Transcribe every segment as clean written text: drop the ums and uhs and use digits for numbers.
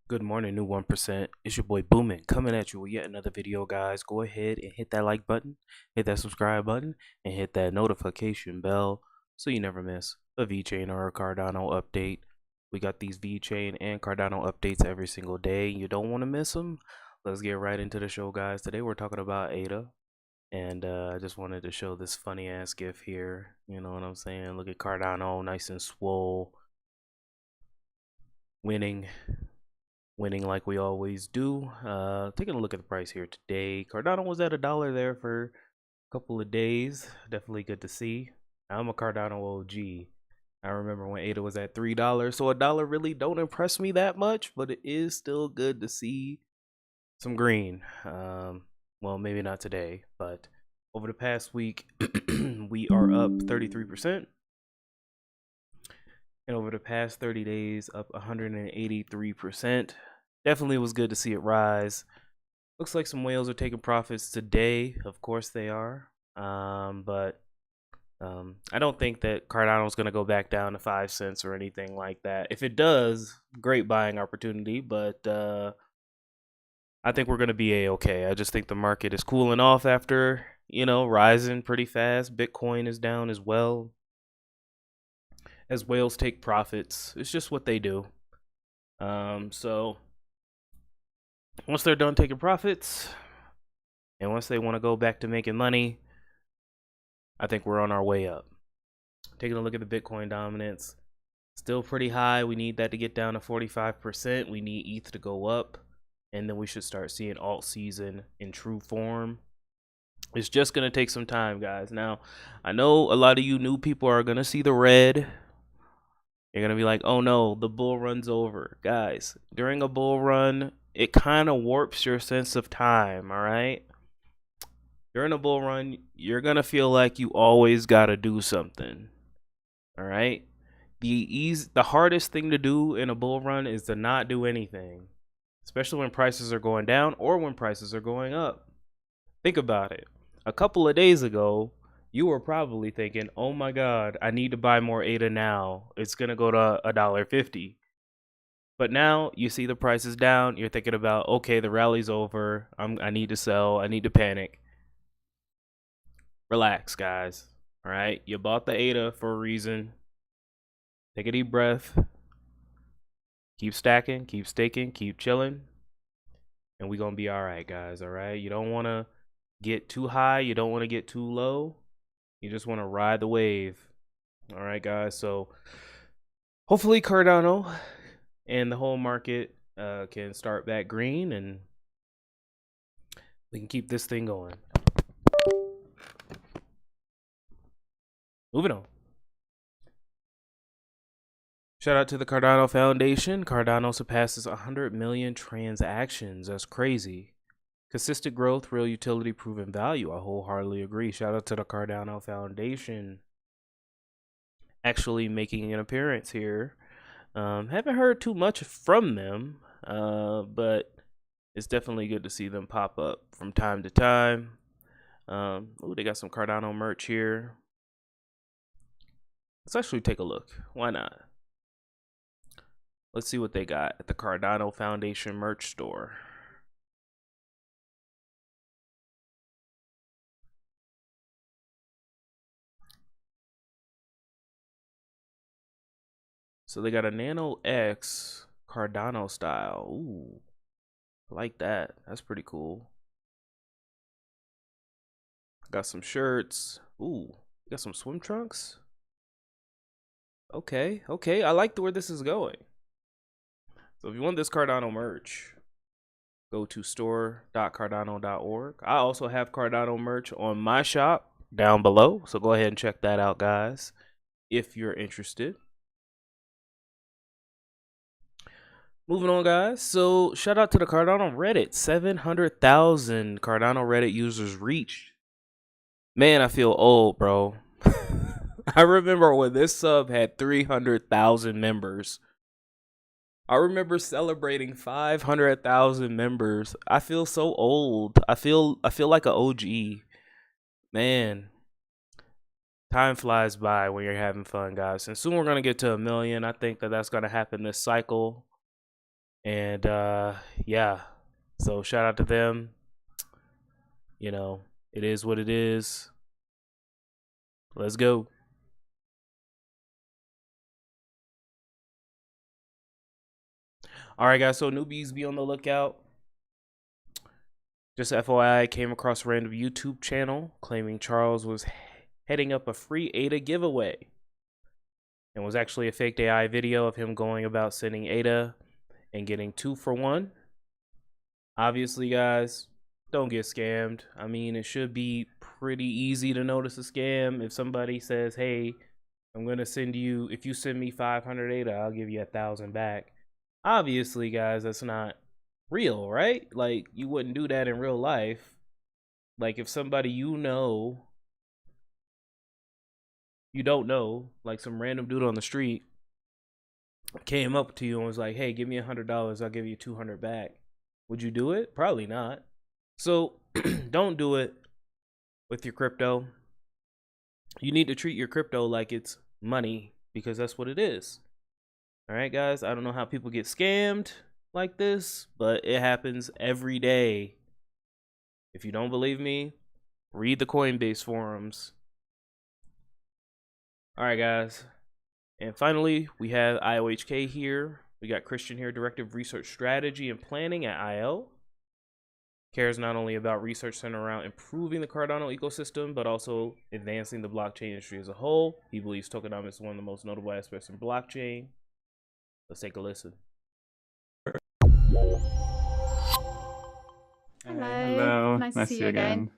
Good morning, new 1%. It's your boy Boomin coming at you with yet another video, guys. Go ahead and hit that like button, hit that subscribe button, and hit that notification bell so you never miss a Vechain or a Cardano update. We got these Vechain and Cardano updates every single day. You don't want to miss them. Let's get right into the show, guys. Today we're talking about ADA. And I just wanted to show this funny ass gif here. You know what I'm saying? Look at Cardano, nice and swole, winning like we always do. Taking a look at the price here today. Cardano was at $1 there for a couple of days. Definitely good to see. I'm a Cardano OG. I remember when ADA was at $3, so $1 really don't impress me that much, but it is still good to see some green. Well, maybe not today, but over the past week, we are up 33%. And over the past 30 days, up 183%. Definitely was good to see it rise. Looks like some whales are taking profits today. Of course they are. But I don't think that Cardano is going to go back down to 5 cents or anything like that. If it does, great buying opportunity. But I think we're going to be A-okay. I just think the market is cooling off after, rising pretty fast. Bitcoin is down as well, as whales take profits. It's just what they do. So once they're done taking profits and once they want to go back to making money, I think we're on our way up. Taking a look at the Bitcoin dominance, still pretty high. We need that to get down to 45%. We need ETH to go up, and then we should start seeing alt season in true form. It's just going to take some time, guys. Now, I know a lot of you new people are going to see the red. You're going to be like, oh no, the bull run's over. Guys, during a bull run, it kind of warps your sense of time, all right? During a bull run, you're going to feel like you always got to do something, all right? The hardest thing to do in a bull run is to not do anything, especially when prices are going down or when prices are going up. Think about it. A couple of days ago, you were probably thinking, oh my God, I need to buy more ADA now. It's going to go to $1.50. But now you see the prices down. You're thinking about, okay, the rally's over. I need to sell. I need to panic. Relax, guys. All right. You bought the ADA for a reason. Take a deep breath. Keep stacking, keep staking, keep chilling. And we're going to be all right, guys. All right. You don't want to get too high. You don't want to get too low. You just want to ride the wave. All right, guys. So hopefully Cardano and the whole market can start back green and we can keep this thing going. Moving on. Shout out to the Cardano Foundation. Cardano surpasses 100 million transactions. That's crazy. Consistent growth, real utility, proven value. I wholeheartedly agree. Shout out to the Cardano Foundation actually making an appearance here. Haven't heard too much from them, but it's definitely good to see them pop up from time to time. Oh, they got some Cardano merch here. Let's actually take a look. Why not? Let's see what they got at the Cardano Foundation merch store. So they got a Nano X Cardano style. Ooh, I like that. That's pretty cool. Got some shirts. Ooh, got some swim trunks. Okay, I like where this is going. So if you want this Cardano merch, go to store.cardano.org. I also have Cardano merch on my shop down below, so go ahead and check that out, guys, if you're interested. Moving on, guys. So shout out to the Cardano Reddit. 700,000 Cardano Reddit users reached. Man, I feel old, bro. I remember when this sub had 300,000 members. I remember celebrating 500,000 members. I feel so old. I feel like an OG. Man, time flies by when you're having fun, guys. And soon we're going to get to 1 million. I think that that's going to happen this cycle. And yeah, so shout out to them. You know, it is what it is. Let's go. All right, guys. So newbies, be on the lookout. Just FYI, I came across a random YouTube channel claiming Charles was heading up a free ADA giveaway, and was actually a fake AI video of him going about sending ADA and getting 2 for 1. Obviously, guys, don't get scammed. I mean, it should be pretty easy to notice a scam. If somebody says, hey, I'm going to send you, if you send me 500 ADA, I'll give you 1,000 back. Obviously, guys, that's not real, right? Like, you wouldn't do that in real life. Like, if somebody you don't know, like some random dude on the street came up to you and was like, hey, give me $100, I'll give you 200 back. Would you do it? Probably not. So don't do it with your crypto. You need to treat your crypto like it's money, because that's what it is. All right, guys, I don't know how people get scammed like this, but it happens every day. If you don't believe me, read the Coinbase forums. All right, guys. And finally, we have IOHK here. We got Christian here, Director of Research Strategy and Planning at IO. Cares not only about research centered around improving the Cardano ecosystem, but also advancing the blockchain industry as a whole. He believes tokenomics is one of the most notable aspects in blockchain. Let's take a listen. Hello. Nice to see you again.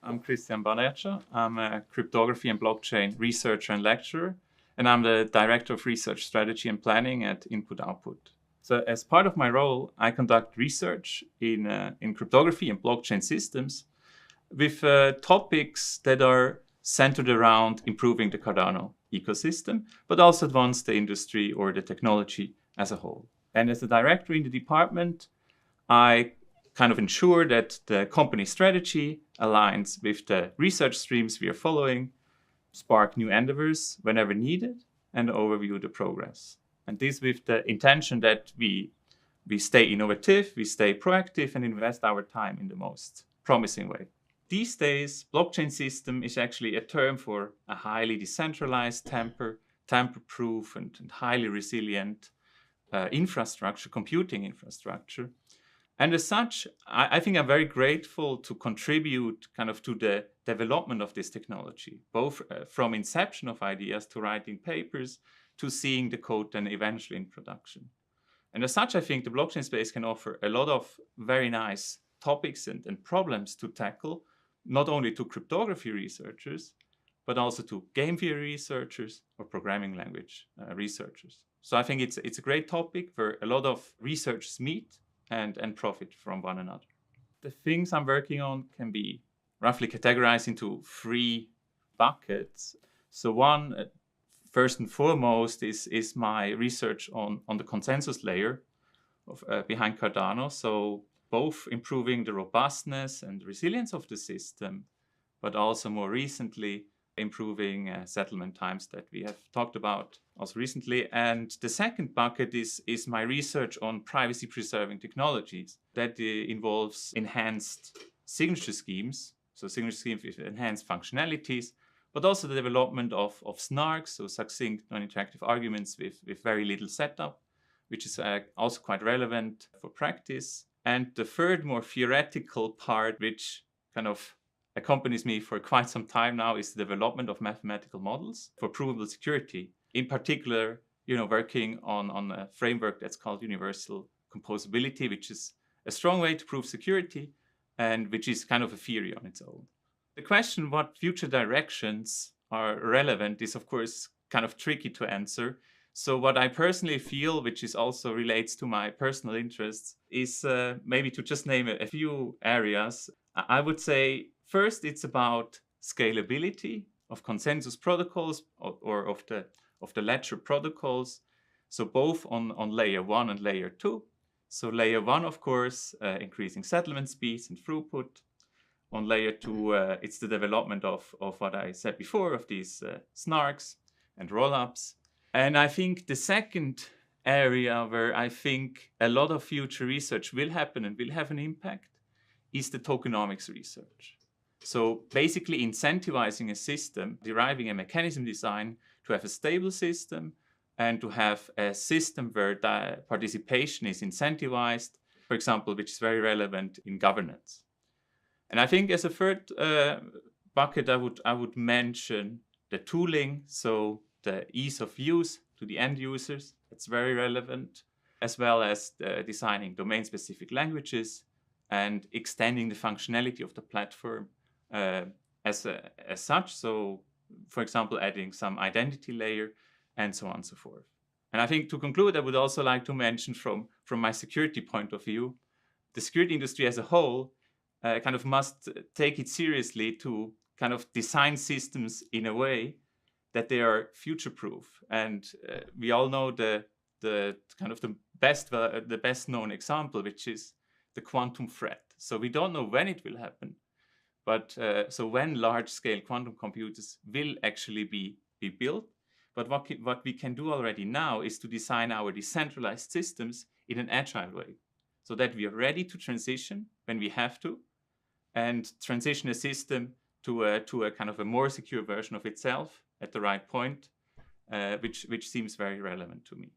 I'm Christian Banertscher. I'm a cryptography and blockchain researcher and lecturer, and I'm the Director of Research Strategy and Planning at Input Output. So as part of my role, I conduct research in cryptography and blockchain systems with topics that are centered around improving the Cardano ecosystem, but also advance the industry or the technology as a whole. And as a director in the department, I kind of ensure that the company strategy aligns with the research streams we are following, spark new endeavors whenever needed, and overview the progress. And this with the intention that we stay innovative, we stay proactive, and invest our time in the most promising way. These days, blockchain system is actually a term for a highly decentralized, tamper-proof, and highly resilient infrastructure, computing infrastructure. And as such, I think I'm very grateful to contribute kind of to the development of this technology, both from inception of ideas to writing papers to seeing the code and eventually in production. And as such, I think the blockchain space can offer a lot of very nice topics and problems to tackle, not only to cryptography researchers, but also to game theory researchers or programming language researchers. So I think it's a great topic where a lot of researchers meet and profit from one another. The things I'm working on can be roughly categorized into 3 buckets. So one, first and foremost, is my research on the consensus layer of, behind Cardano. So both improving the robustness and resilience of the system, but also more recently improving settlement times that we have talked about also recently. And the second bucket is my research on privacy preserving technologies that involves enhanced signature schemes, so signature schemes with enhanced functionalities, but also the development of SNARKs, so succinct non-interactive arguments with very little setup, which is also quite relevant for practice. And the third, more theoretical part, which kind of accompanies me for quite some time now, is the development of mathematical models for provable security. In particular, working on a framework that's called universal composability, which is a strong way to prove security and which is kind of a theory on its own. The question what future directions are relevant is, of course, kind of tricky to answer. So what I personally feel, which is also relates to my personal interests, is maybe to just name a few areas. I would say first, it's about scalability of consensus protocols or of the ledger protocols. So both on layer 1 and layer 2. So layer 1, of course, increasing settlement speeds and throughput. On layer 2, it's the development of what I said before, of these SNARKs and rollups. And I think the second area where I think a lot of future research will happen and will have an impact is the tokenomics research. So basically incentivizing a system, deriving a mechanism design to have a stable system and to have a system where the participation is incentivized, for example, which is very relevant in governance. And I think as a third bucket, I would mention the tooling, so the ease of use to the end users. That's very relevant, as well as designing domain-specific languages and extending the functionality of the platform as such. So, for example, adding some identity layer and so on and so forth. And I think to conclude, I would also like to mention from my security point of view, the security industry as a whole kind of must take it seriously to kind of design systems in a way that they are future-proof. And we all know the kind of the best known example, which is the quantum threat. So we don't know when it will happen, but so when large-scale quantum computers will actually be built. But what we can do already now is to design our decentralized systems in an agile way, so that we are ready to transition when we have to, and transition a system to a kind of a more secure version of itself at the right point, which seems very relevant to me.